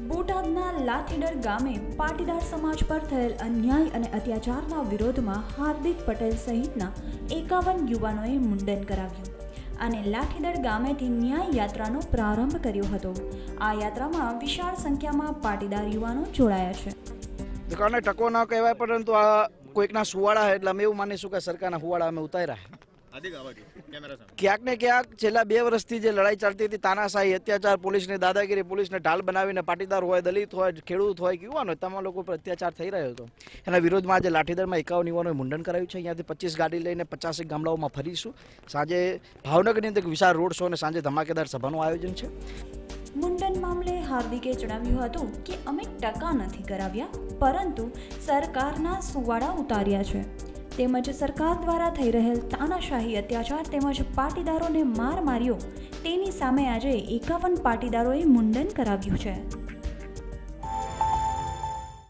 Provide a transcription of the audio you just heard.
બોટાદના લાઠીડર ગામે પાટીદાર સમાજ પર થયેલ અન્યાય અને અત્યાચારના વિરોધમાં હાર્દિક પટેલ સહિતના 51 યુવાનોએ મુંડન કરાવ્યું અને લાઠીડર ગામેથી ન્યાય યાત્રાનો પ્રારંભ કર્યો હતો। આ યાત્રામાં વિશાળ સંખ્યામાં પાટીદાર યુવાનો જોડાયા છે। દુકાને ટકો ન કહેવાય, પરંતુ આ કોઈકના સુવાડા એટલે અમે એવું માનીશું કે સરકારના સુવાડા અમે ઉતાર્યા। ક્યાંક ને ક્યાંક છેલ્લા 2 વર્ષથી જે લડાઈ ચાલતી હતી, તાનાશાહી, અત્યાચાર, પોલીસની દાદાગીરી, પોલીસને ઢાલ બનાવીને પાટીદાર હોય, દલિત હોય, ખેડૂત હોય, યુવાન હોય, તમામ લોકો પર અત્યાચાર થઈ રહ્યો હતો। એના વિરોધમાં આજે લાઠીદરમાં 51 યુવાનોએ મુંડન કરાવ્યું છે। અહીંયાથી 25 ગાડી લઈને 50 ગામડાઓમાં ફરીશું। સાંજે ભાવનગરની અંદર વિશાળ રોડ શો અને સાંજે ધમાકેદાર સભાનું આયોજન છે। મુંડન મામલે હાર્દિકે જણાવ્યું હતું કે અમે ટકા નથી કરાવ્યા, પરંતુ સરકારના સુવાડા ઉતાર્યા છે। તેમજ સરકાર દ્વારા થઈ રહેલ તાનાશાહી, અત્યાચાર તેમજ પાટીદારોને માર માર્યો, તેની સામે આજે 51 પાટીદારોએ મુંડન કરાવ્યું છે।